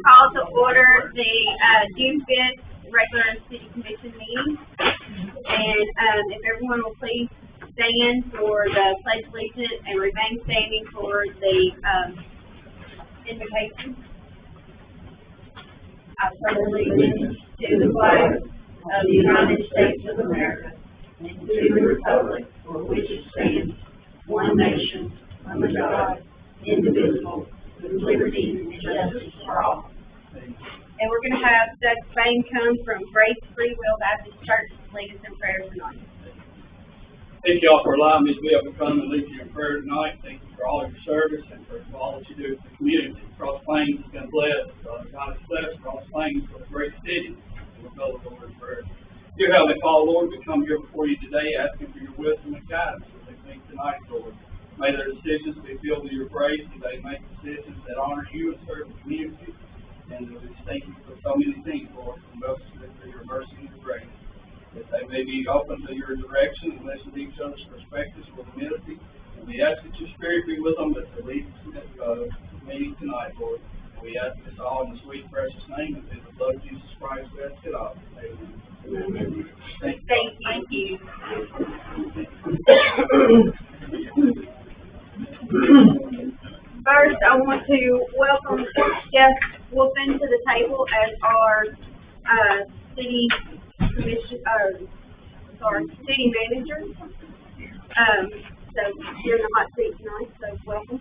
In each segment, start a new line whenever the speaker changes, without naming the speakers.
call to order the June 5th regular city commission meeting. And if everyone will please stand for the pledge of allegiance and remain standing for the invocation. I pledge allegiance to the flag of the United States of America and to the republic for which it stands, one nation, under God, indivisible, with liberty and justice for all. And we're going to have Doug Spain come from Grace Free Will Baptist Church to lead us in prayer tonight.
Thank you all for allowing me to be able to come and lead you in prayer tonight. Thank you for all of your service and for all that you do for the community. Cross Plains has been blessed. God is blessed. Cross Plains is a great city. We'll go to the Lord in prayer. Dear Heavenly Father, Lord, we come here before you today asking for your wisdom and guidance as they think tonight, Lord. May their decisions be filled with your grace, and they make decisions that honor you and serve the community. And we just thank you for so many things, Lord, and most of it for your mercy and your grace. That they may be open to your direction and listen to each other's perspectives with humility. And we ask that your Spirit be with them, that they lead the meeting tonight, Lord. And we ask this all in the sweet, precious name of the blood of Jesus Christ. We ask it all. Amen. Amen.
Thank you. First, I want to welcome Jeff Wolfen to the table as our city commission, city manager. So you're in the hot seat tonight, so welcome.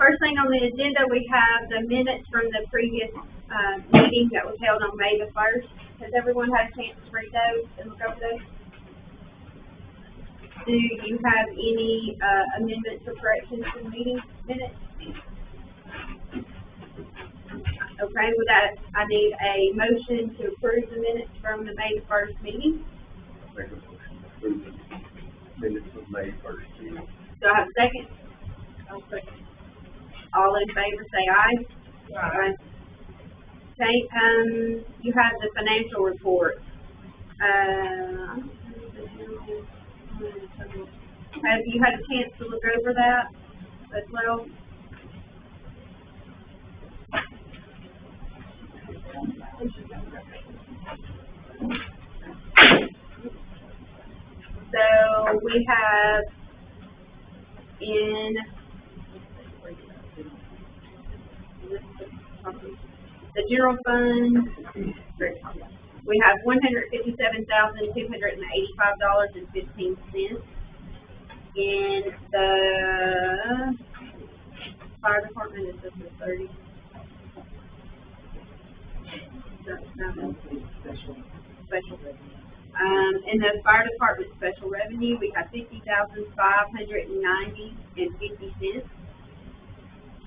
First thing on the agenda, we have the minutes from the previous meeting that was held on May the 1st. Has everyone had a chance to read those and look over those? Do you have any amendments or corrections to the meeting minutes? Okay, with that, I need a motion to approve the minutes from the May 1st meeting.
Make a motion to approve the minutes of May 1st meeting.
Do I have a second? I'll second. All in favor say aye. Aye. Okay, you have the financial report. Have you had a chance to look over that as well? So we have in the general fund, we have $157,285.15. In the fire department, it's just 30. Special. In the fire department special revenue, we have $50,590.50.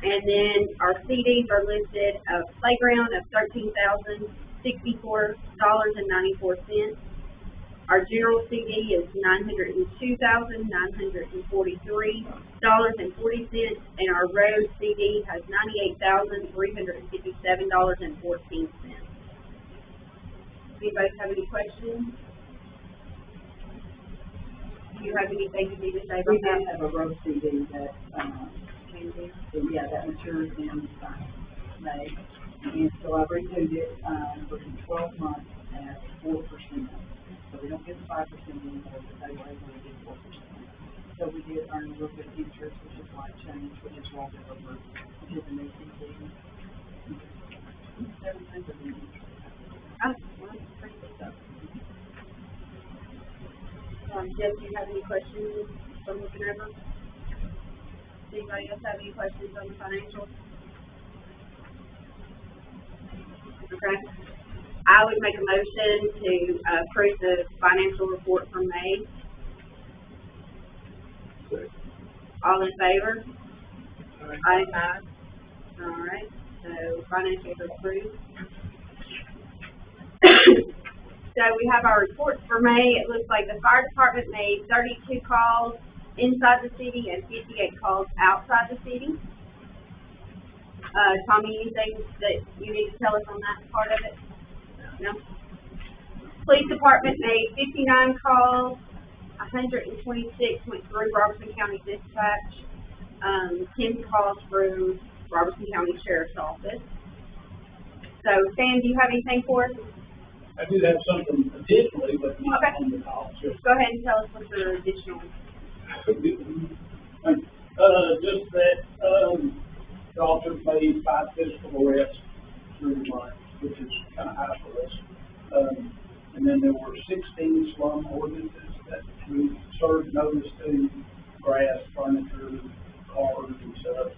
And then our CDs are listed of playground of $13,064.94. Our general CD is $902,943.40, and our road CD has $98,357.14. Anybody have any questions? Do you have anything you need to say about
We
that?
have a road CD that that matures in May, and so I've renewed it for 12 months at 4%. So we don't get 5% anymore, but they were able to get 4%. So we did earn a little bit of interest, which is life change, which is rolled over to the new CD.
Jeff, do you have any questions from looking over? Does anybody else have any questions on the financials? Okay. I would make a motion to approve the financial report from May. All in favor? Aye. Aye. All right. So financials are approved. So we have our reports for May. It looks like the fire department made 32 calls inside the city and 58 calls outside the city. Tommy, anything that you need to tell us on that part of it? No? Police department made 59 calls, 126 went through Robertson County Dispatch, 10 calls through Robertson County Sheriff's Office. So, Stan, do you have anything for us?
I do have something additionally, but not
Okay.
on the call, just
Go ahead and tell us what's your additional.
just that, the officers made 5 physical arrests through the month, which is kind of high for us. And then there were 16 slum ordinances that we served notice to, grass, furniture, cars and stuff.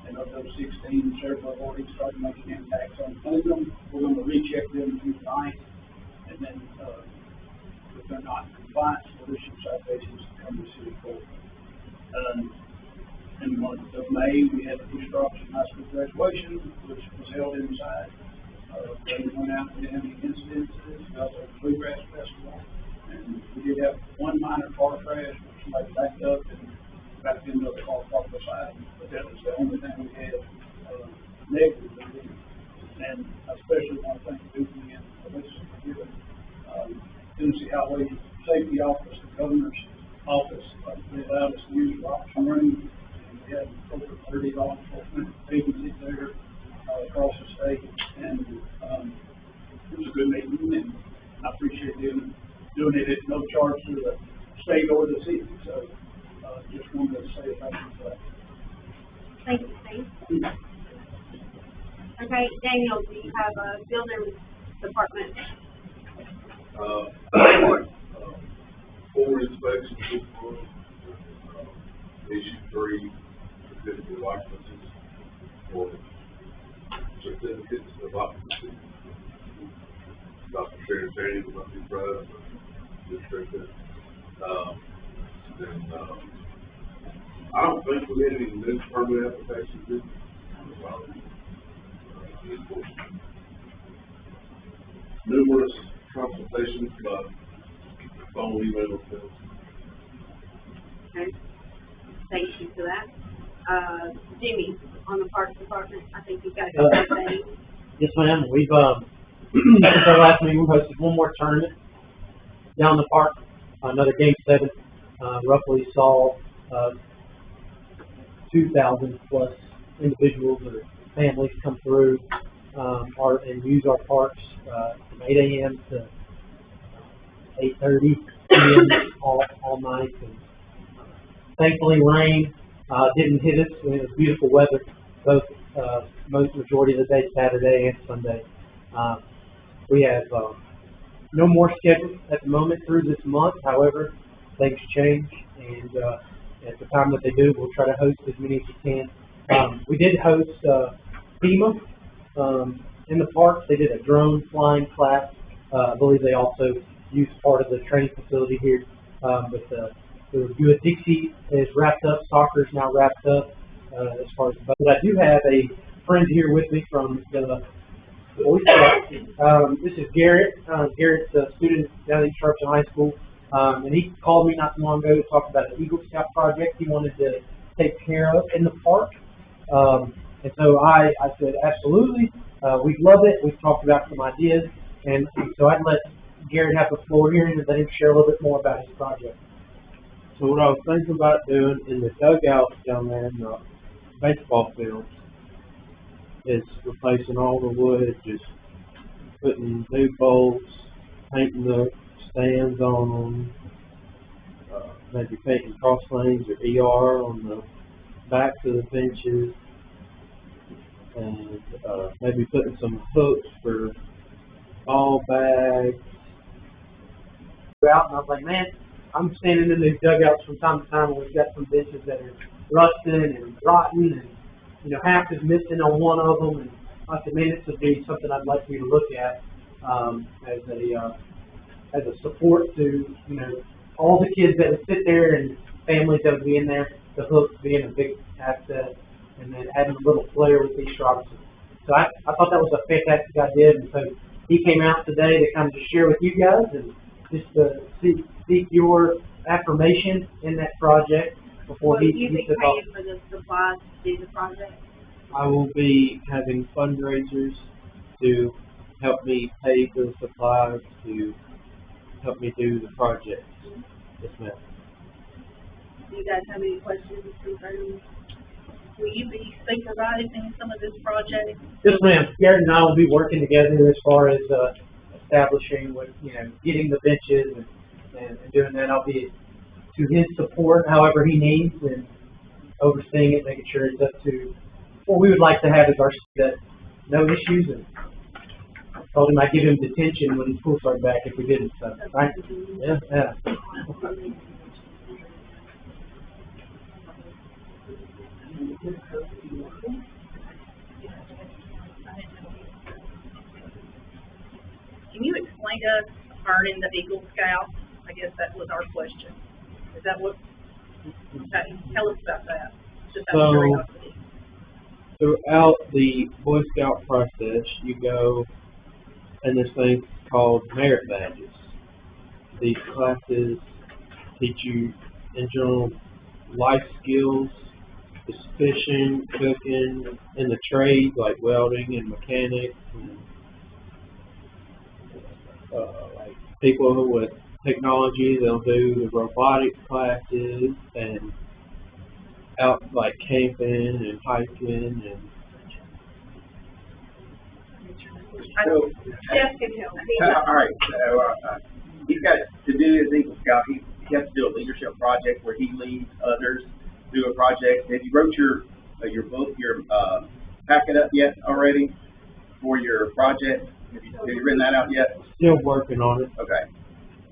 And of those 16, several have already started making impacts on them. We're going to recheck them tonight. And then, if they're not in compliance, we'll issue citations to come to city court. In the month of May, we had the East Robertson High School graduation, which was held inside. They went out and had any incidences, we also had the Bluegrass Festival. And we did have one minor car crash, which somebody backed up and backed into a car parked beside them. But that was the only thing we had, negatively. And I especially want to thank Duke and Melissa for giving, Tennessee Highway Safety Office, the Governor's Office, they allowed us to use the Robertson Room. And we had over 30 law enforcement agencies there, across the state. And, it was a good meeting, and I appreciate doing it at no charge to the state or the city. So, just wanted to say thank you for that.
Thank you, Steve. Okay, Daniel, do you have a building department?
4 inspections this month, issued 3 certificate licenses for certificates of occupancy. Dr. Sharon Sandy will not be proud, but just check that. I don't think we had any new permit applications this numerous consultations by phone, email, and
Okay, thank you for that. Jimmy, on the Parks Department, I think you've got a couple of things.
Yes, ma'am. We've, since our last meeting, we hosted one more tournament down the park, another Game 7. Roughly saw 2,000 plus individuals or families come through and use our parks from 8 a.m. to 8:30 p.m. all night. And, thankfully, rain didn't hit us. It was beautiful weather, both majority of the day, Saturday and Sunday. We have no more scheduled at the moment through this month. However, things change, and at the time that they do, we'll try to host as many as we can. We did host FEMA in the parks. They did a drone flying class. I believe they also used part of the training facility here. But the Dixie is wrapped up. Soccer is now wrapped up as far as. But I do have a friend here with me from the Boy Scouts. This is Garrett. Garrett's a student down at East Robertson High School. And he called me not too long ago to talk about an Eagle Scout project he wanted to take care of in the park. And so I said, absolutely, we'd love it. We've talked about some ideas. And so I'd let Garrett have the floor here and let him share a little bit more about his project.
So what I was thinking about doing in the dugouts down there in the baseball fields is replacing all the wood, just putting new bolts, painting the stands on them, maybe painting cross lanes or ER on the backs of the benches, and maybe putting some hooks for ball bags.
Out, and I was like, man, I'm standing in these dugouts from time to time, and we've got some benches that are rusting and rotten, and half is missing on one of them. And I said, man, this would be something I'd like for you to look at as a support to all the kids that would sit there and families that would be in there. The hooks being a big asset, and then adding a little flair with East Robertson. So I thought that was a fantastic idea, and so he came out today to kind of just share with you guys and just seek your affirmation in that project before
Will you be
took off.
paying for the supplies to do the project?
I will be having fundraisers to help me pay for the supplies to help me do the project. Yes, ma'am.
Do you guys have any questions concerning
will you be supervising some of this project?
Yes, ma'am. Garrett and I will be working together as far as, establishing what, getting the benches and doing that. I'll be to his support however he needs and overseeing it, making sure it's up to what we would like to have as our, that no issues, and I told him I'd give him detention when school started back if we didn't, so, right? Yeah, yeah.
Can you explain to us earning the Eagle Scout? I guess that was our question. Is that what, tell us about that. Just out of
So-
curiosity.
Throughout the Boy Scout process, you go, and there's things called merit badges. These classes teach you, in general, life skills, the fishing, cooking, and the trades like welding and mechanics, and like people with technology, they'll do the robotics classes and out like camping and hiking and
So,
Jeff can help.
all right, so, he's got to do his Eagle Scout, he has to do a leadership project where he leads others through a project. Have you wrote your book, packet up yet already for your project? Have you written that out yet?
still working on it.
Okay.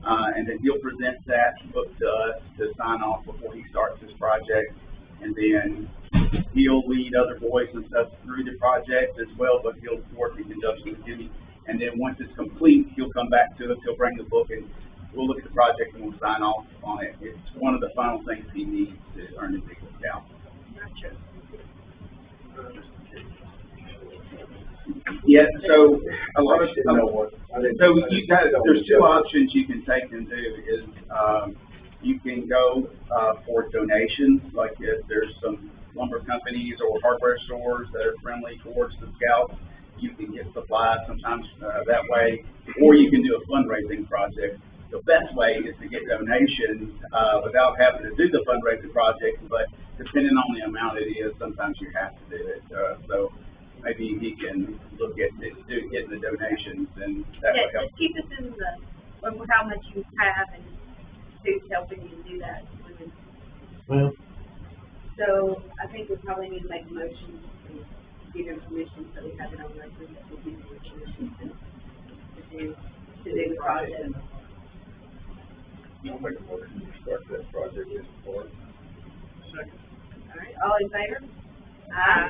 And then he'll present that book to us to sign off before he starts his project. And then he'll lead other boys and stuff through the project as well, but he'll work in conjunction with Jimmy. And then once it's complete, he'll come back to us, he'll bring the book, and we'll look at the project and we'll sign off on it. It's one of the final things he needs to earn his Eagle Scout.
Gotcha.
Yeah, so a lot of,
Didn't know what- I didn't-
so you got, there's two options you can take and do is, you can go, for donations, like if there's some lumber companies or hardware stores that are friendly towards the Scouts, you can get supplies sometimes, that way, or you can do a fundraising project. The best way is to get donations, without having to do the fundraising project, but depending on the amount it is, sometimes you have to do it, so maybe he can look at it, getting the donations, and that
Yeah,
would help.
just keep us in of how much you have and who's helping you do that.
Well,
So I think we probably need to make a motion to give him permission, so we have it on record that we'll give him permission to do the project.
I'll make a motion to start that project this fall.
All right, all in favor? Aye.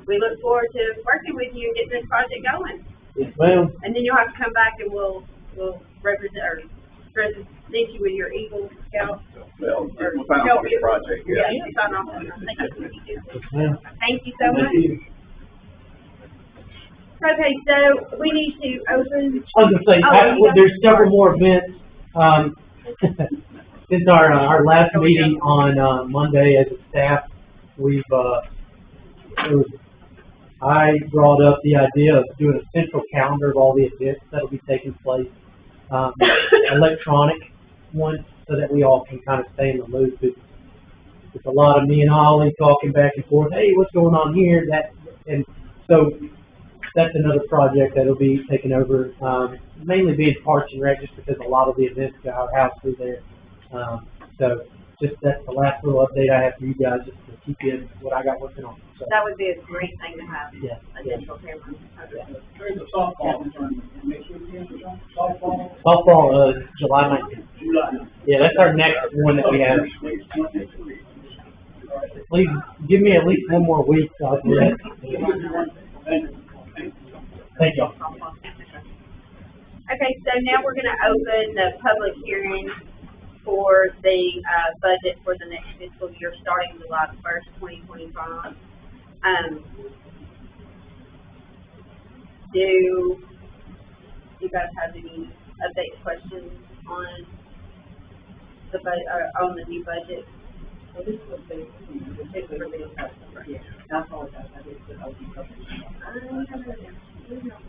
We look forward to working with you and getting this project going.
Yes, ma'am.
And then you'll have to come back and we'll represent, or present you with your Eagle Scout.
Well, we'll find out for the project, yeah.
Yeah, sign off on it. I think that's what you do.
Yes, ma'am.
Thank you so much.
Thank you.
Okay, so we need to open.
I was gonna say, there's several more events, since our last meeting on, Monday as a staff, we've, I brought up the idea of doing a central calendar of all the events that'll be taking place, electronic one, so that we all can kind of stay in the loop. It's a lot of me and Holly talking back and forth, hey, what's going on here, that, and so that's another project that'll be taken over, mainly being Parks and Rec, just because a lot of the events got our house through there. So just that's the last little update I have for you guys, just to keep you in what I got working on. So,
That would be a great thing to have,
yeah,
a
yeah.
central camera.
There's a softball tournament next weekend, softball,
Softball, July 19th.
July.
Yeah, that's our next one that we have. Please give me at least one more week, so I'll do that. Thank y'all.
Okay, so now we're gonna open the public hearing for the, budget for the next fiscal year, starting July 1st, 2025. Do you guys have any update questions on the on the new budget?
So this was the, this was the, yeah, that's all I did, but I'll be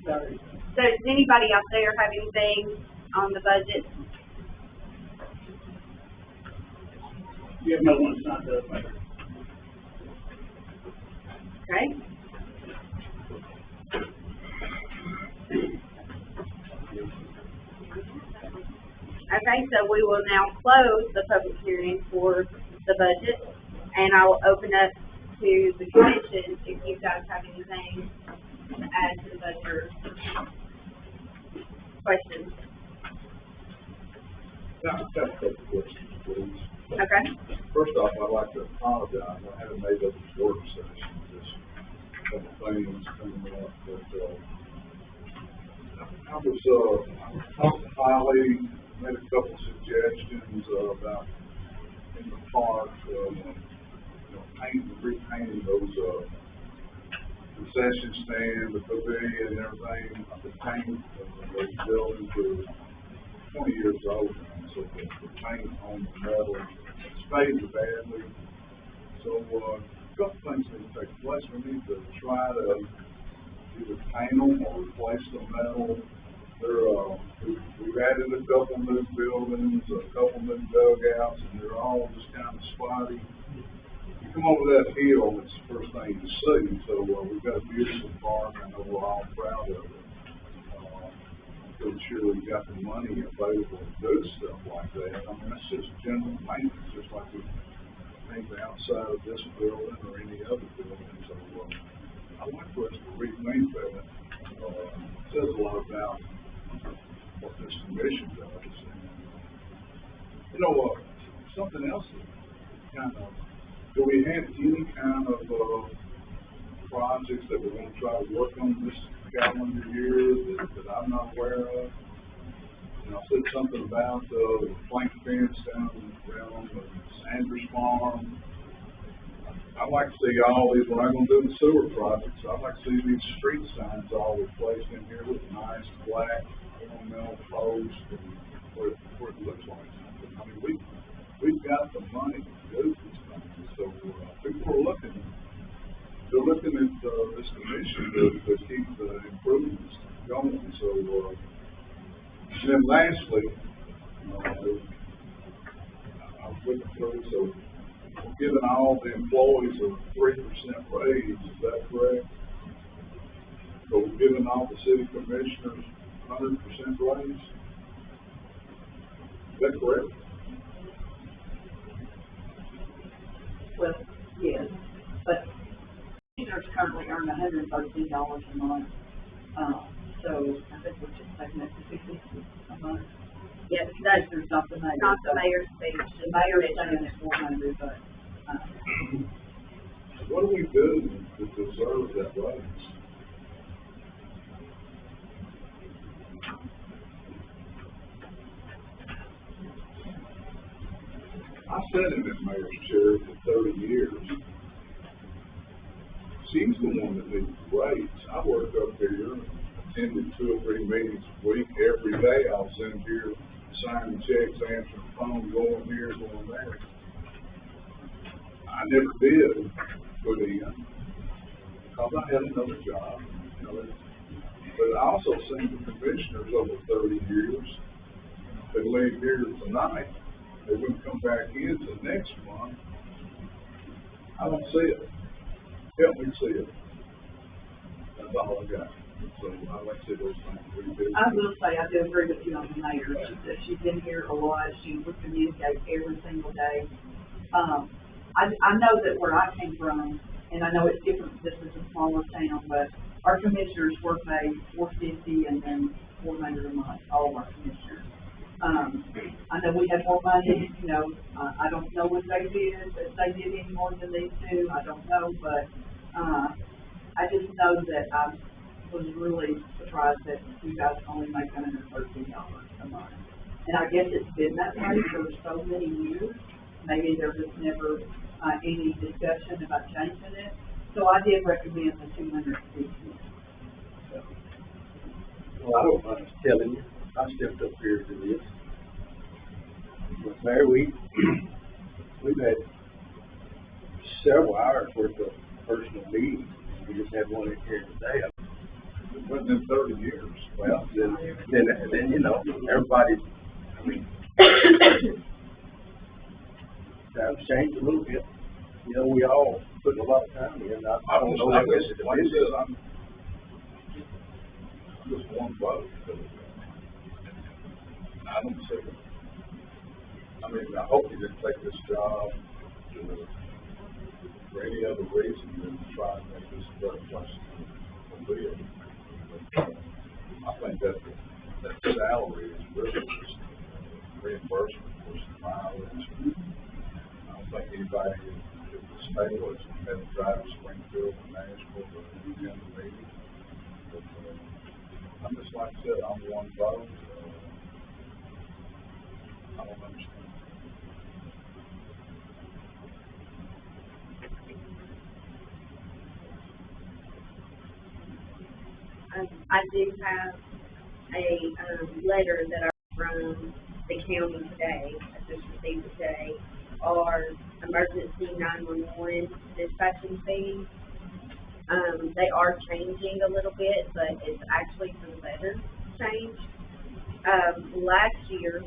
sorry.
So does anybody out there have anything on the budget?
You have no one signed up, right?
Okay. Okay, so we will now close the public hearing for the budget, and I will open up to the commission if you guys have anything to add to the budget or questions.
Now, I've got a couple of questions, please.
Okay.
First off, I'd like to apologize, I haven't made up this work session, just a couple things coming up, but, I was talking to Holly, made a couple suggestions, about in the park, repainting those, concession stand, the pavilion and everything. I've been painting, those buildings are 20 years old, so the paint on the metal, it's faded badly. So, a couple things need to take place. We need to try to either paint them or replace the metal. We've added a couple new buildings, a couple new dugouts, and they're all just kind of spotty. You come over that hill, it's the first thing you see. So we've got a beautiful park. I know we're all proud of it. I'm pretty sure we've got the money available to do stuff like that. I mean, that's just general maintenance, just like we paint the outside of this building or any other building. So I'd like for us to repaint that. It says a lot about what this commission does. And, something else that kind of, do we have any kind of projects that we're going to try to work on this calendar year that I'm not aware of? And I said something about the plank fence down around the Sanders Farm. I'd like to see all these, we're not going to do the sewer projects, I'd like to see these street signs all replaced in here with nice black ornamental posts and where it looks like something. I mean, we've got the money to do these things, so people are looking at this commission to keep the improvements going. So, and then lastly, I was looking through, so we're giving all the employees a 3% raise, is that correct? So we're giving all the city commissioners 100% raise? Is that correct?
Well, yes, but commissioners currently earn $113 a month. So I think we're just taking it to $50 a month.
Yes, that's
There's not the mayor.
not the mayor's speech.
The mayor's saying it's 400, but,
What do we do to deserve that raise? I sat in that mayor's chair for 30 years. She's the one that needs the raise. I worked up here, attended 2 or 3 meetings a week. Every day I was in here signing checks, answering the phone, going here, going there. I never did put in because I had another job. But I also seen the commissioners over 30 years that leave here tonight. They wouldn't come back in till next month. I don't see it. Help me see it. That's all I got. So I like to see those things we do.
I will say, I do agree with you on the mayor. She's been here a lot. She would communicate every single day. I know that where I came from, and I know it's different, this is a smaller town, but our commissioners were paid $450 and then $400 a month, all of our commissioners. I know we had more money, I don't know if they did any more than these two, I don't know, but, I just know that I was really surprised that you guys only make $113 a month. And I guess it's been that way for so many years. Maybe there was never any discussion about changing it. So I did recommend the 250.
Well, I don't mind telling you, I stepped up here to this. But Mayor, we've had several hours worth of personal meetings. We just had one in here today.
It wasn't in 30 years.
Well, then everybody, I mean, times changed a little bit. you know, we all put a lot of time in. I don't know.
I guess, like I said, I'm just one vote. I don't see it. I mean, I hope you didn't take this job for any other reason than to try and make this a better place to live. I think that salary is really just reimbursement for some mileage. I don't think anybody in the state was had to drive to Springfield or Nashville or any other meeting. But, I'm just like I said, I'm one vote. I don't understand.
I do have a, letter that I from the county today, I just received today, our emergency 911 dispatching fees. They are changing a little bit, but it's actually for the better change. Last year,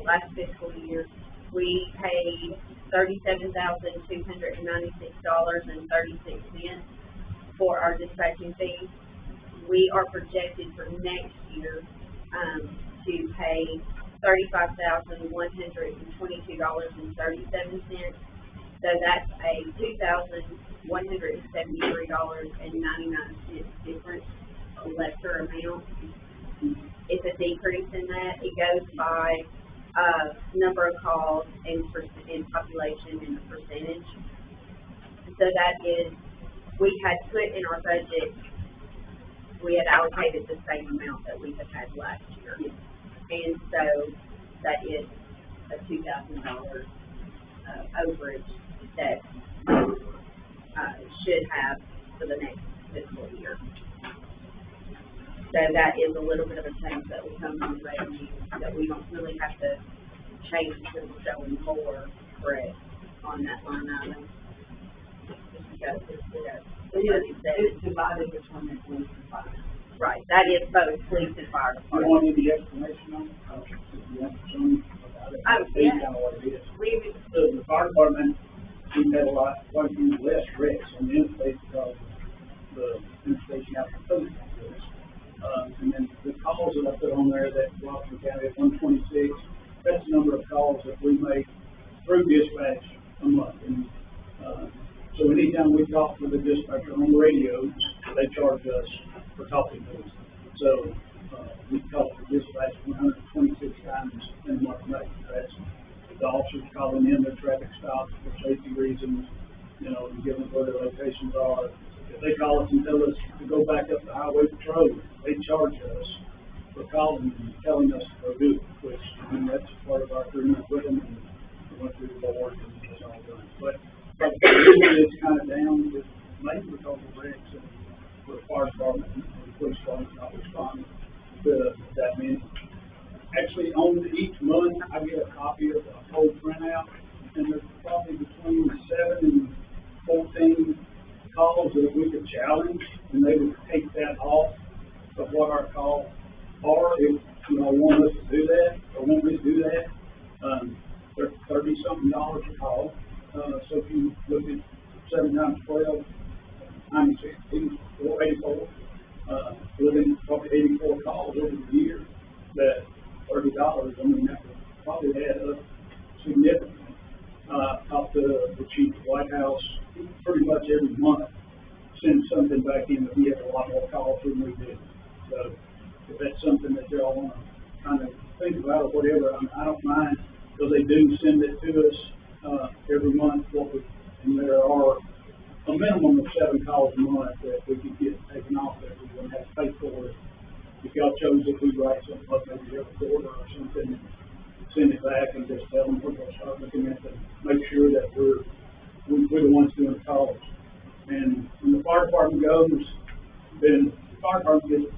last fiscal year, we paid $37,296.36 for our dispatching fees. We are projected for next year, to pay $35,122.37. So that's a $2,173.99 difference, a lesser amount. It's a decrease in that. It goes by, number of calls and population and the percentage. So that is, we had put in our budget, we had allocated the same amount that we had had last year. And so that is a $2,000 overage that should have for the next fiscal year. So that is a little bit of a change that will come from revenue that we don't really have to change because we're showing more correct on that line item.
It's divided between the police and fire.
Right, that is both police and fire
You
department.
want any explanation on it? If you want some about it,
Oh,
I'll tell you kind of what it is. The fire department, we've had quite a few less wrecks on the interstate because the interstate out the police. And then the calls that I put on there that Washington County at 126, that's the number of calls that we make through dispatch a month. And, so anytime we talk to the dispatcher on the radio, they charge us for talking to us. So, we talk to dispatch 126 times in a month. That's the officers calling in their traffic stops for safety reasons, you know, and giving where their locations are. If they call us and tell us to go back up the highway patrol, they charge us for calling and telling us to go do it, which, I mean, that's part of our agreement with them, and we went through the board and it's all done. But it's kind of down with maybe because of wrecks and for the fire department and the police department not responding to that many. Actually, on each month, I get a copy of a whole printout, and there's probably between 7 and 14 calls that we could challenge, and they would take that off of what our calls are. If, you know, want us to do that, or want me to do that, they're $30-something a call. So if you look at 7 times 12, 96, 84, within probably 84 calls over the year, that $30, I mean, that would probably add up significantly. Talked to the chief of White House pretty much every month, send something back in that we have a lot more calls than we did. So if that's something that y'all want to kind of think about or whatever, I don't mind, because they do send it to us every month, and there are a minimum of 7 calls a month that we could get taken off that we wouldn't have to pay for it. If y'all chose that we write something up maybe every quarter or something, send it back and just tell them we're going to start looking at to make sure that we're the ones doing the calls. And when the fire department goes, then the fire department gets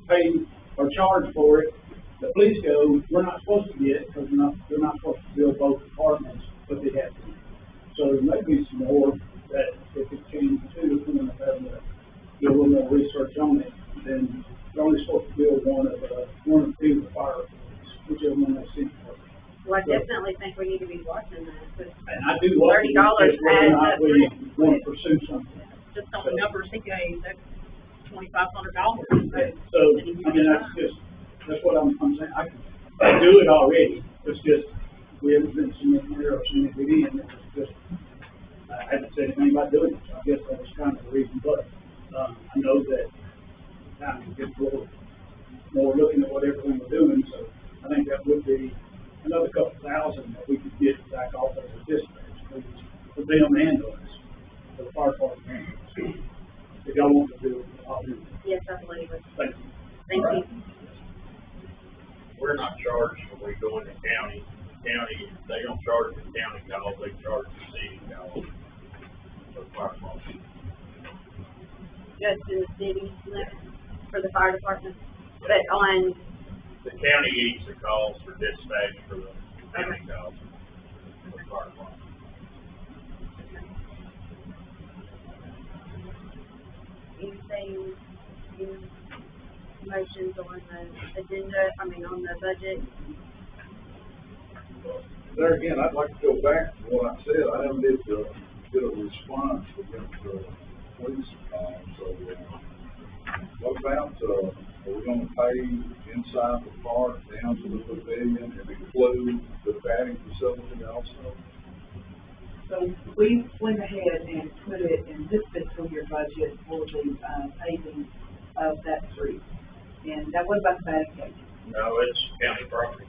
paid or charged for it. The police go, we're not supposed to get, because they're not supposed to bill both departments, but they have to. So there may be some more that if it came to, if we're going to have to do a little more research on it, then they're only supposed to bill one of the fire, whichever one they see first.
Well, I definitely think we need to be watching that, but
And I do be looking at
$30
just whether or
adds
not
up
we
pretty
want to pursue something.
Just on the numbers he gave, that's $2,500.
So, I mean, that's what I'm saying, I do it already, it's just, we haven't been submitting there or submitting it in, it's just, I haven't said anything about doing it, so I guess that was kind of the reason, but, I know that time to get a little more looking at what everything we're doing, so I think that would be another couple thousand that we could get back off of the dispatch, for them and us, for the fire department. If y'all want to do it, I'll do it.
Yes, I believe it.
Thank you.
Thank
All
you.
right.
We're not charged when we go into county. County, they don't charge the county calls, they charge the city calls. For the fire department.
Just in the city limits for the fire department, but on,
The county eats the calls for dispatch for the county calls. For the fire department.
anything, any motions on the agenda, on the budget?
There again, I'd like to go back to what I said, I never did, get a response against the police, so, what about, are we gonna pay inside the park down to the pavilion and include the batting facility also?
So we went ahead and put it in this fiscal year budget for the, paving of that street. And that was about the batting cage.
No, it's county property.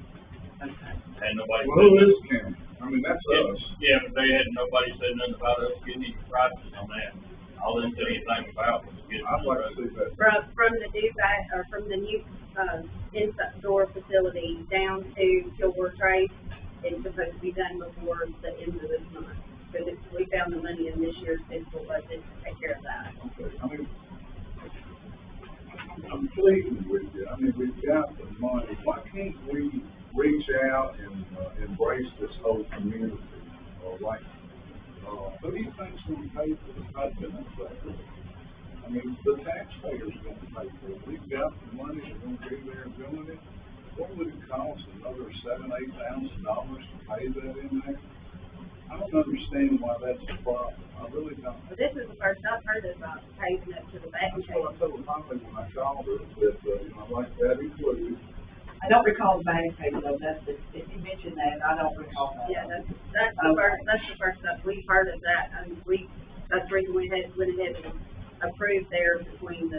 Okay.
And nobody.
Well, who is county? I mean, that's us.
Yeah, but they had, nobody said nothing about us getting any prices on that. All they said anything about was getting.
I'd like to see that.
From the new or from the new, inside door facility down to Kilgore Trace, it's supposed to be done before the end of this month. Because we found the money in this year's fiscal budget to take care of that.
Okay, I mean, I'm pleased with you, I mean, we've got the money, why can't we reach out and, embrace this whole community? Like, who do you think's gonna pay for the budget? I mean, the taxpayers are gonna pay for it, we've got the money, we're gonna be there doing it. What would it cost, another $7,000-8,000 to pay that in there? I don't understand why that's a problem, I really don't.
Well, this is the first I've heard about paving up to the back.
That's what I told Molly when I called her, that, I'd like that included.
I don't recall the batting cage though, if you mentioned that, I don't recall that.
Yeah, that's the first that we've heard of that, that's the reason we went ahead and approved there between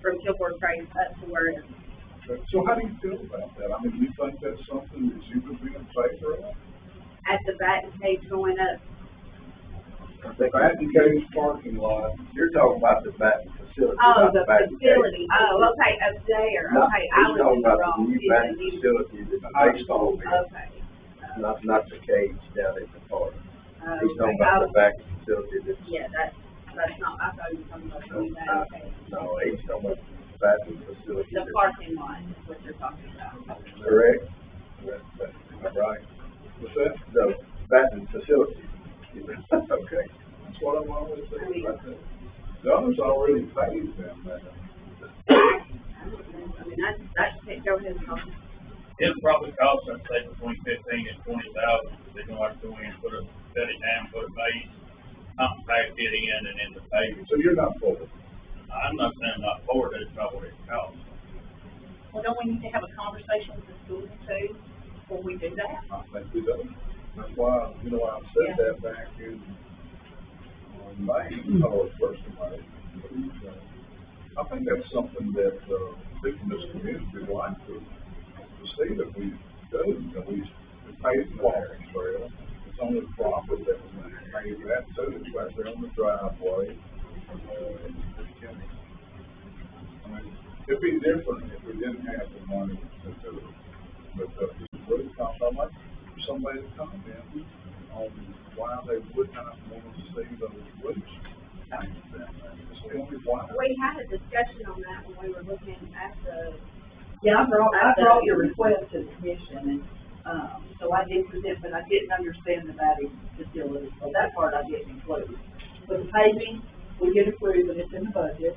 from Kilgore Trace up to where it is.
So how do you feel about that? I mean, do you think that's something that you would be in favor of?
At the back page going up.
The Baton Cage parking lot,
You're talking about the batting facility.
Oh,
not
the
batting cage.
facility, oh, okay, up there,
Not-
okay, I
he's
was
talking about
wrong.
the new
Yeah,
batting facility that the baseball is,
Okay.
not the cage down at the park. He's
Okay,
talking about the batting facility that's.
yeah, that's not, I thought you were talking about doing that, okay.
No, he's talking about the batting facility.
The parking lot is what you're talking about.
Correct? Am I right?
what's that?
The batting facility. Okay.
That's what I'm always saying about that. The others already paid them that.
Go ahead and talk.
It'll probably cost them, say, between 15 and 20,000. They're gonna have to go in and set it down, put a base, compact it in, and then the paving.
So you're not for it?
I'm not saying not for it, it's not what it costs.
Well, don't we need to have a conversation with the school too, before we do that?
I think we do. That's why, I said that back in, May, or first of May. I think that's something that, people in this community would like to see that we do, that we pay the walking trail. It's only proper that we pay that too, it's right there on the driveway. I mean, it'd be different if we didn't have the money to do it. But, it would cost, I'd like for somebody to comment on why they would not want to see those roofs painted down there. Just tell me why.
We had a discussion on that when we were looking at the,
Yeah, I brought your request to the commission, and, so I did present, but I didn't understand the batting facility, so that part I didn't include. But the paving, we did approve, and it's in the budget,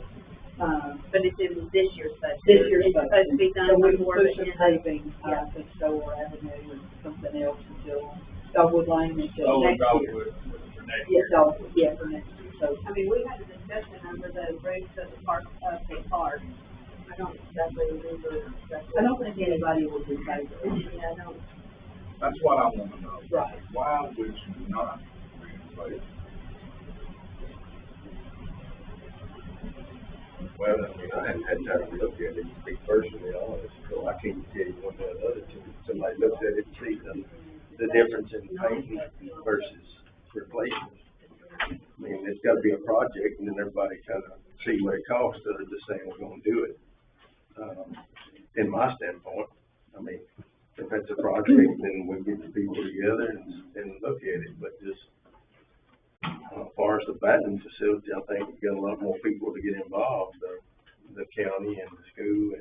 but it's in this year's budget.
this year's
It's
budget.
supposed to be
So
done
we
before
push
the
the
end.
paving, to Store Avenue and something else until Dogwood Lane until
Oh,
next
and
year.
Dogwood for next
Yeah,
year.
Dogwood, yeah, for next year, so.
I mean, we had a discussion under the roofs of the park, state park. I don't exactly remember.
I don't think anybody will be favor.
Yeah, I don't.
That's what I wanna know.
Right.
Why would you not reinstate?
Well, I mean, I haven't had time to look at it, to be personally honest, so I can't tell you one way or the other. Somebody looks at it and sees the difference in painting versus replacement. I mean, it's gotta be a project, and then everybody kind of see what it costs, instead of just saying we're gonna do it. In my standpoint, I mean, if it's a project, then we get the people together and look at it, but just, as far as the batting facility, I think we've got a lot more people to get involved, the county and the school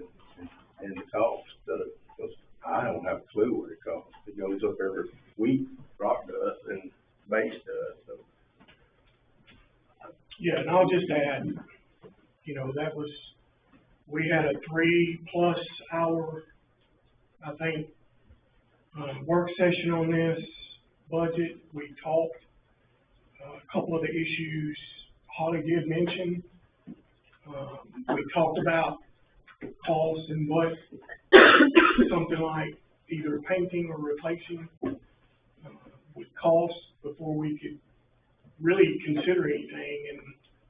and the cost, because I don't have a clue what it costs. It goes up every week, rock dust and base dust, so.
Yeah, and I'll just add, you know, we had a 3+ hour, I think, work session on this budget. We talked, a couple of the issues Holly did mention. We talked about costs and what something like either painting or replacing would cost before we could really consider anything. And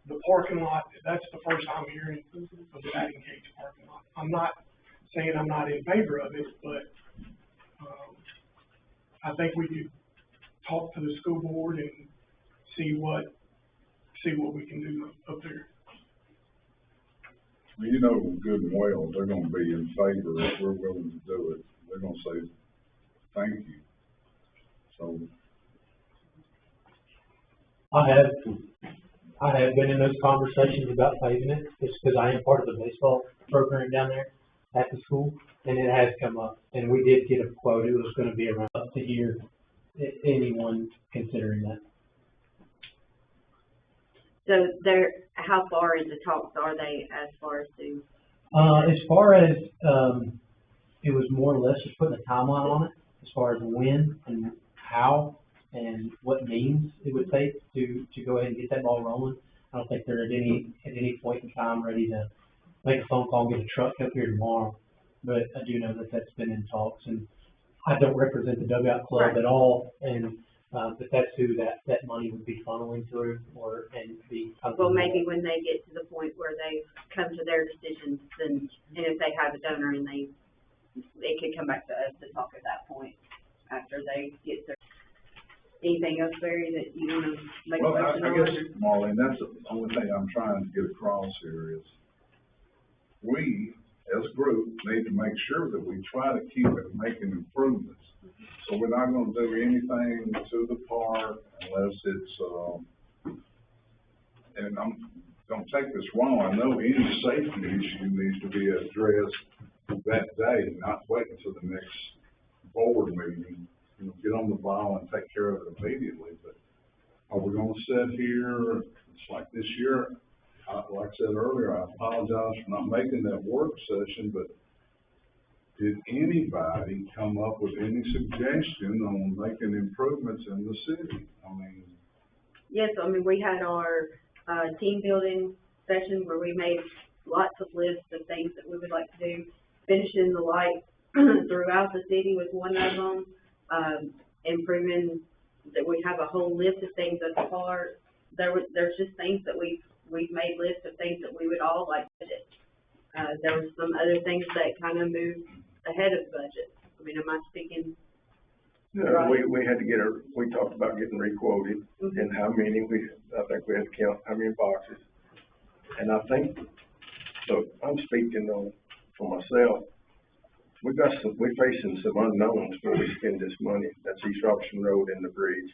the parking lot, that's the first I'm hearing of the batting cage parking lot. I'm not saying I'm not in favor of it, but I think we could talk to the school board and see what we can do up there.
Well, you know, good and well, they're gonna be in favor if we're willing to do it. They're gonna say, thank you. So,
I have been in those conversations about paving it, just because I am part of the baseball program down there at the school, and it has come up, and we did get a quote. It was gonna be around up to hear anyone considering that.
So how far in the talks are they as far as to?
As far as, it was more or less just putting a timeline on it, as far as when and how and what means it would take to go ahead and get that ball rolling. I don't think they're at any point in time ready to make a phone call and get a truck up here tomorrow. But I do know that that's been in talks, and I don't represent the dugout club at all, and, but that's who that money would be funneling through, and be.
Well, maybe when they get to the point where they come to their decisions, then, and if they have a donor and they could come back to us to talk at that point, after they get their, anything else, Barry, that you wanna make a
well,
motion
I
on?
guess, Marlene, that's the only thing I'm trying to get across here is we, as a group, need to make sure that we try to keep it making improvements. So we're not gonna do anything to the park unless it's, and I'm, don't take this wrong, I know any safety issue needs to be addressed that day, not wait until the next board meeting. You know, get on the ball and take care of it immediately, but are we gonna sit here, it's like this year, like I said earlier, I apologize for not making that work session, but did anybody come up with any suggestion on making improvements in the city? I mean,
Yes, I mean, we had our, team building session where we made lots of lists of things that we would like to do. Finishing the light throughout the city was one of them. Improving, that we have a whole list of things at the park. There's just things that we've made lists of things that we would all like to do. There was some other things that kind of moved ahead of the budget. I mean, am I speaking?
No, we had to we talked about getting requoted and how many I think we had to count how many boxes. And I think, so I'm speaking for myself, we're facing some unknowns when we spend this money. That's East Robertson Road and the bridge.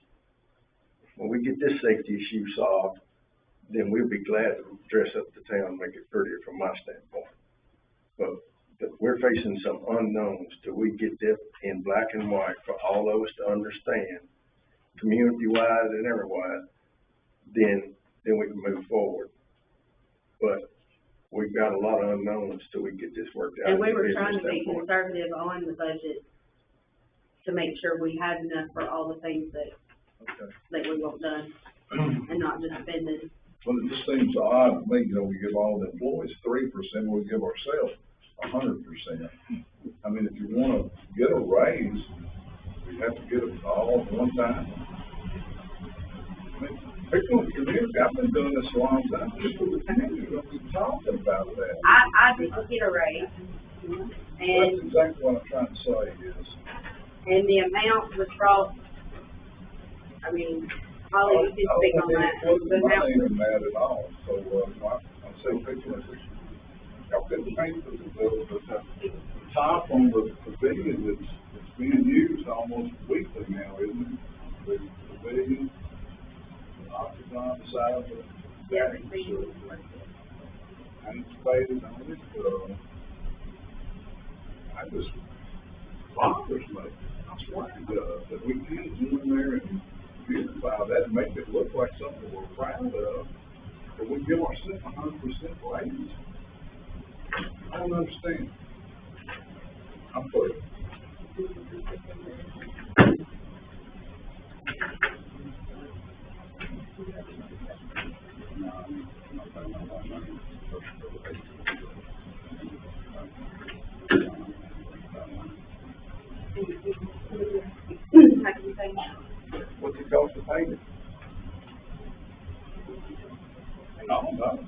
When we get this safety issue solved, then we'll be glad to dress up the town, make it prettier from my standpoint. But we're facing some unknowns till we get this in black and white for all of us to understand, community-wise and everywise, then we can move forward. But we've got a lot of unknowns till we get this worked out.
And we were trying to be conservative on the budget to make sure we had enough for all the things that,
Okay.
that we want done, and not just spending.
Well, it just seems odd to me, you know, we give all the employees 3%, we give ourselves 100%. I mean, if you wanna get a raise, you have to get it all at one time. I mean, people in the community, I've been doing this a long time, people in the community don't be talking about that.
I didn't get a raise,
That's
and,
exactly what I'm trying to say is.
and the amount was brought, I mean, Holly, you can speak on that. The
I
amount
ain't
was-
even mad at all, so, I'm saying, people, y'all couldn't paint the top on the pavilion that's being used almost weekly now, isn't it? The pavilion, the octagon side of it.
Yeah, it's being-
And it's faded on it, I just, bothers me, I swear it does, that we can't go in there and beautify that and make it look like something we're proud of, but we give ourselves 100% raise. I don't understand. I'm sorry.
How do you say?
What's it cost to paint it? I don't know.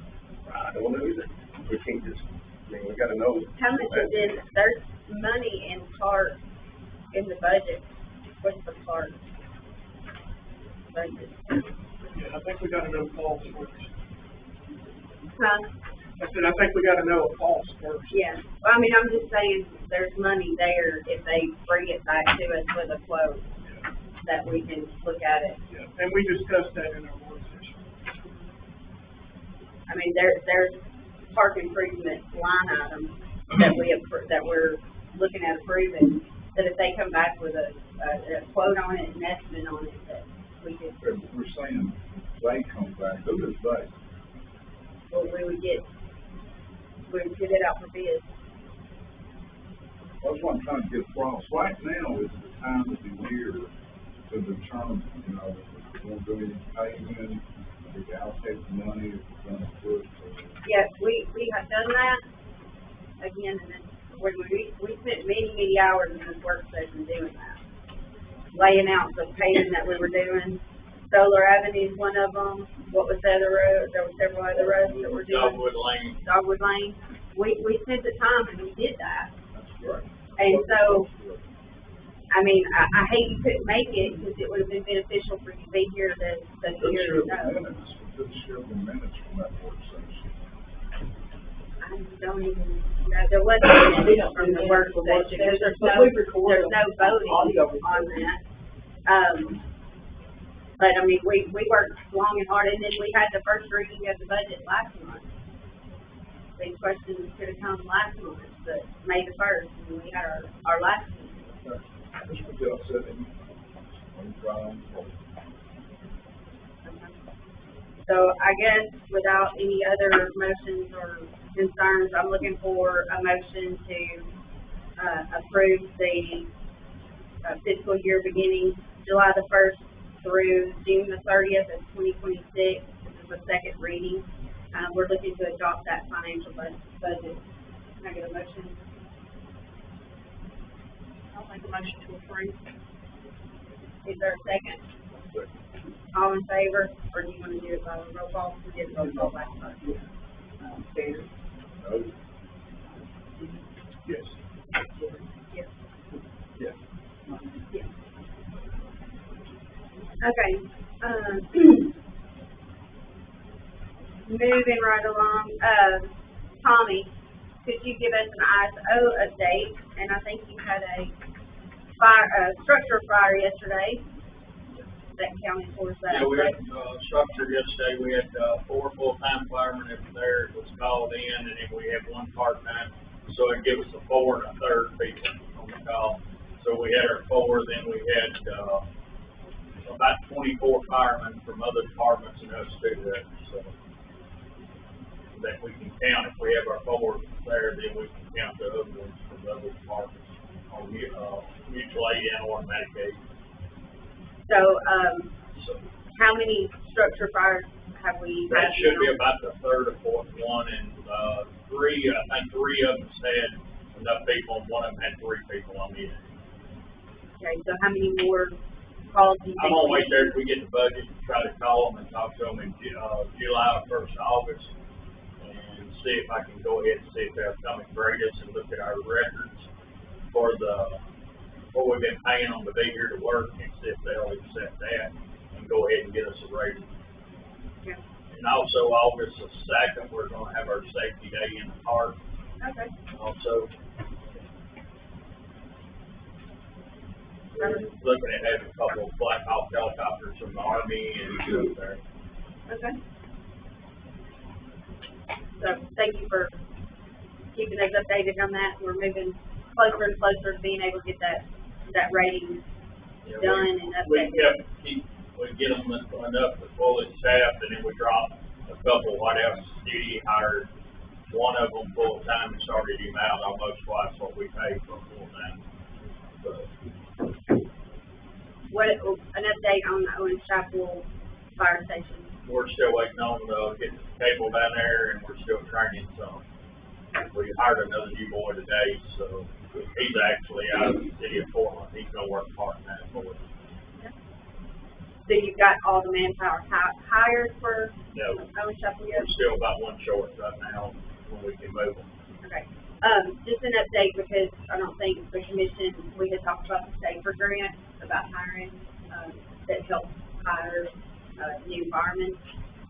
I don't know either. We can't just, I mean, we gotta know.
How much is in, there's money in part in the budget, what's the part? Budget.
Yeah, I think we gotta know false first.
Huh?
I said, I think we gotta know a false first.
Yeah, well, I mean, I'm just saying, there's money there if they bring it back to us with a quote, that we can look at it.
Yeah, and we discussed that in our work session.
I mean, there's park improvement line items that that we're looking at approving, that if they come back with a quote on it, an estimate on it, that we could,
We're saying they come back, who is they?
well, we would get it out for bid.
That's what I'm trying to get across. Right now is the time of the year to determine, you know, if we're gonna do any paving, if we allocate the money, if we're gonna put,
Yes, we have done that, again, and then, we spent many hours in this work session doing that. Laying out the paving that we were doing, Solar Avenue is one of them, what was the other road, there were several other roads that were doing. Dogwood Lane, we spent the time and we did that,
that's great.
and so, I mean, I hate you couldn't make it, because it would have been beneficial for you to be here to
Let's
hear
share
it.
the minutes, let's share the minutes from that work session.
I don't even, there wasn't any from the work session, because there's no voting on that. But I mean, we worked long and hard, and then we had the first reading of the budget last month. These questions could have come last month, but May the 1st, and we had our last meeting.
This was just sitting on the ground.
So I guess without any other motions or concerns, I'm looking for a motion to approve the fiscal year beginning July the 1st through June the 30th of 2026. This is the second reading. We're looking to adopt that financial budget. Can I get a motion?
I'll make a motion to approve.
Is there a second? All in favor, or do you want to do it by roll call? We did roll call last time.
David,
No?
Yes.
Yes.
Yes.
Yes. Okay, moving right along, Tommy, could you give us an ISO update? And I think you had a structure fire yesterday that counted towards that.
Yeah, we had, structure yesterday, we had, 4 full-time firemen that were there, it was called in, and then we had 1 part-time, so it gave us a 4 and a third people on the call. So we had our 4, then we had, about 24 firemen from other departments and us too there, so. That we can count, if we have our 4 there, then we can count the other ones from the other departments. on, mutual aid and or Medicaid.
So,
So
how many structure fires have we?
that
had
should be
now?
about the third or fourth one, and, I think three of them had enough people, and one of them had 3 people on it.
Okay, so how many more calls do you think?
I'm gonna wait there till we get the budget, try to call them and talk to them in, July or 1st of August, and see if I can go ahead and see if they'll come and grade us and look at our records for what we've been paying them to be here to work, and see if they'll accept that, and go ahead and get us a rating.
Okay.
And also, August the 2nd, we're gonna have our safety day in the park,
Okay.
also. We're looking at having a couple of Black Hawk helicopters from the Army and stuff there.
Okay. So, thank you for keeping us updated on that. We're moving closer and closer to being able to get that rating
Yeah,
done and
we
updated.
we get them enough to fully staffed, and then we drop a couple White House City hired, one of them full-time, and started him out almost twice what we paid for full-time. So,
What, an update on the Owens Chapel Fire Station?
we're still waiting on, getting the cable down there, and we're still training some. We hired another new boy today, so he's actually out of the city of Portland. He's gonna work part-time for us.
So you've got all the manpower hired for
No,
Owens Chapel yet?
we're still about one short right now when we can move them.
Okay. Just an update because I don't think the commission, we had talked about the Safer grant about hiring, that helps hire, new firemen.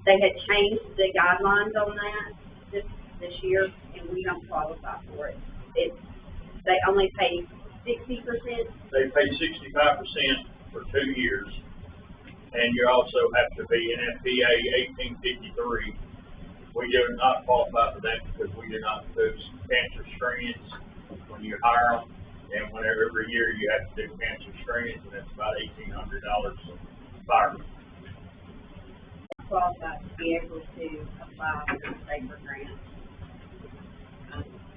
They had changed the guidelines on that this year, and we don't qualify for it. They only pay 60%.
They pay 65% for 2 years, and you also have to be an FPA 1853. We do not qualify for that because we do not do cancer screenings when you hire them, and whenever every year you have to do cancer screenings, and that's about $1,800 a fireman.
Qualified to be able to apply for the Safer grant.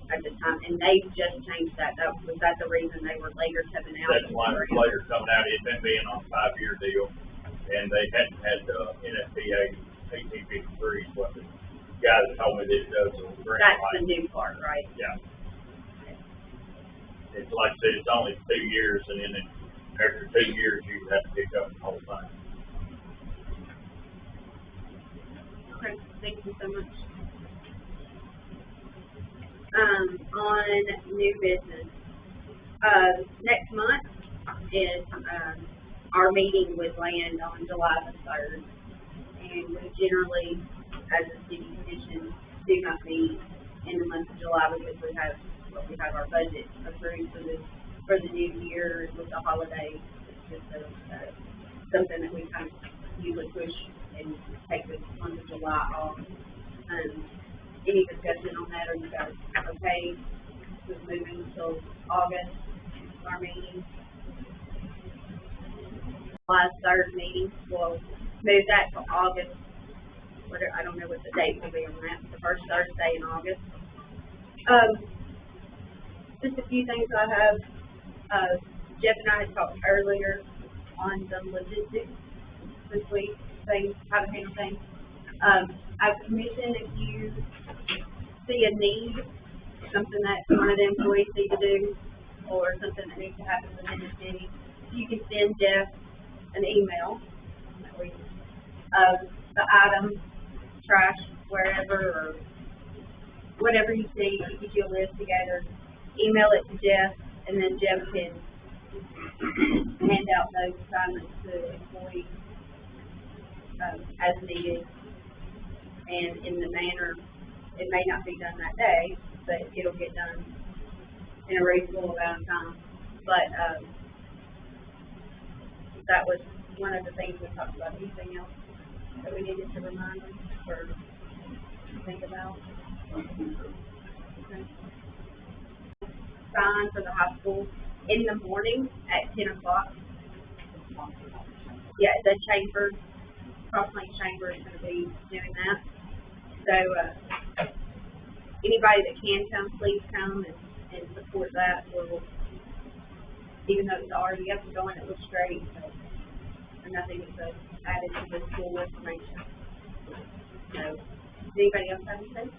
At the time, and they just changed that. Was that the reason they were later coming out?
That's why it's later coming out. It's been being on a 5-year deal, and they hadn't had NFPA 1853 is what the guy that told me that it does.
That's the new part, right?
Yeah. It's like I said, it's only 2 years, and then after 2 years, you have to pick up the whole thing.
Okay, thank you so much. On new business, next month is, our meeting with land on July the 3rd. And we generally, as a city commission, do not meet in the month of July because we have our budget approved for the new year with the holidays. It's just something that we kind of usually push and take the month of July off. Any discussion on that, or you guys okay with moving until August, our meeting? July 3rd meeting, we'll move that to August. I don't know what the date will be on that, the first Thursday in August. Just a few things I have, Jeff and I had talked earlier on the logistics this week, things, how to handle things. As a commission, if you see a need, something that one of the employees need to do, or something that needs to happen within the city, you can send Jeff an email of the item, trash, wherever, or whatever you see, you get you a list together, email it to Jeff, and then Jeff can hand out those assignments to employees as needed. And in the manner, it may not be done that day, but it'll get done in a reasonable amount of time. But, that was one of the things we talked about. Anything else that we needed to remind them or to think about? Okay. Sign for the high school in the morning at 10 o'clock. Yeah, the chamber, Cross Lake Chamber is going to be doing that. So, anybody that can come, please come and support that. We'll
even though it's already up and going, it looks great, so, and nothing is added to the school information. So, does anybody else have anything?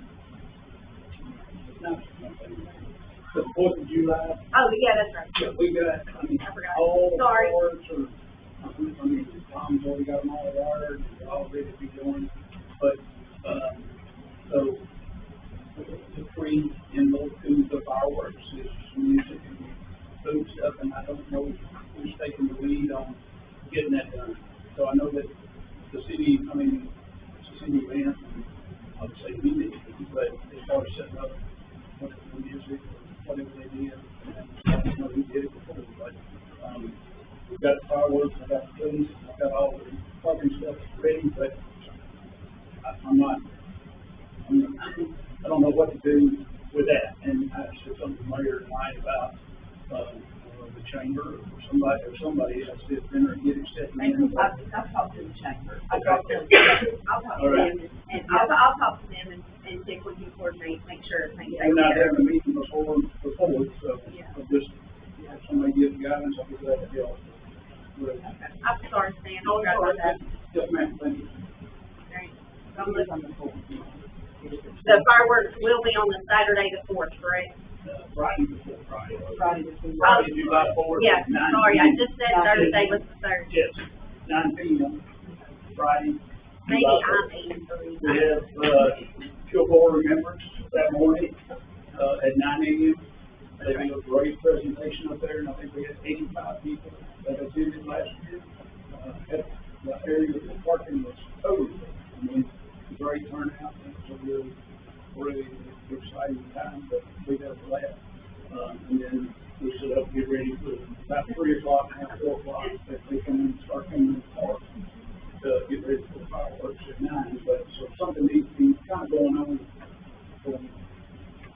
The Fourth of July,
Oh, yeah, that's right.
yeah, we got, I mean,
I forgot.
all the
Sorry.
cards are, I mean, Tom's already got them all wired, they're all ready to be going, but, so, the free envelope to the fireworks is music and food stuff, and I don't know who's taking the lead on getting that done. So I know that the city, I mean, it's a city event, and I would say we need to, but as far as setting up the music, whatever they did, and I don't know who did it before, but, we've got the fireworks, I've got the police, I've got all the parking stuff ready, but I don't know what to do with that, and I said something to Mayor tonight about, the chamber, or somebody else that's been there, get it set in.
I've talked to the chamber.
I'll talk to
All right.
them, and I'll talk to them and see if we can coordinate, make sure everything's
We're
taken
not
care of.
having a meeting before, so
Yeah.
I'll just, if somebody gives guidance, I'll be glad to help. But,
I'm sorry, Stan, I'll try about that.
yes, ma'am, thank you.
Alright. I'm looking for the fireworks will be on the Saturday the fourth, correct?
Friday before Friday.
Friday before.
Friday, July 4th.
Yeah,
9
sorry, I
p.m.
just said Thursday was the third.
Yes, 9 p.m. Friday.
Maybe
July
I'm
4th.
aiming for these.
We have, Kilgore Remembrance that morning, at 9 a.m. They had a great presentation up there, and I think we had 85 people that attended last year. The area of the parking was totally, I mean, great turnout, and it was a really exciting time, but we got for that. And then we set up, get ready for about 3 o'clock, now 4 o'clock, that they come in and start coming in the park to get ready for the fireworks at 9. But, so something needs to be kind of going on.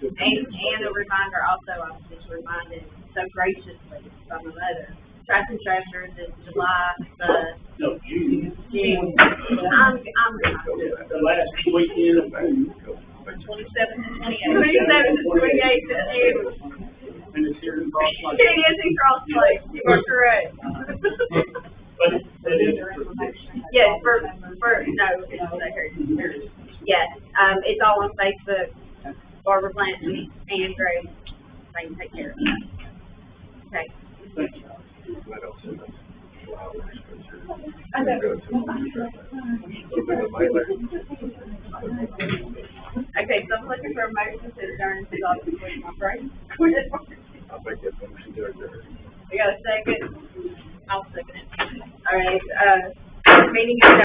And a reminder also, I was just reminded so graciously from another, Trash and Treasures is July
No, June.
June. I'm reminded.
The last weekend of June.
27th and 28th.
27th to 28th of June.
And it's here in Cross Lake.
It is in Cross Lake, you are correct.
But it is.
Yes, no, it's, yes, it's all on Facebook, Barbara Blanton and Grace, they can take care of that. Okay.
Thank you.
What else is it? Flowers,
Okay. Okay, so I'm looking for a motion to adjourn to the meeting, my friend.
I'll make that motion to adjourn.
We got a second? I'll second it. All right, meeting is adjourned.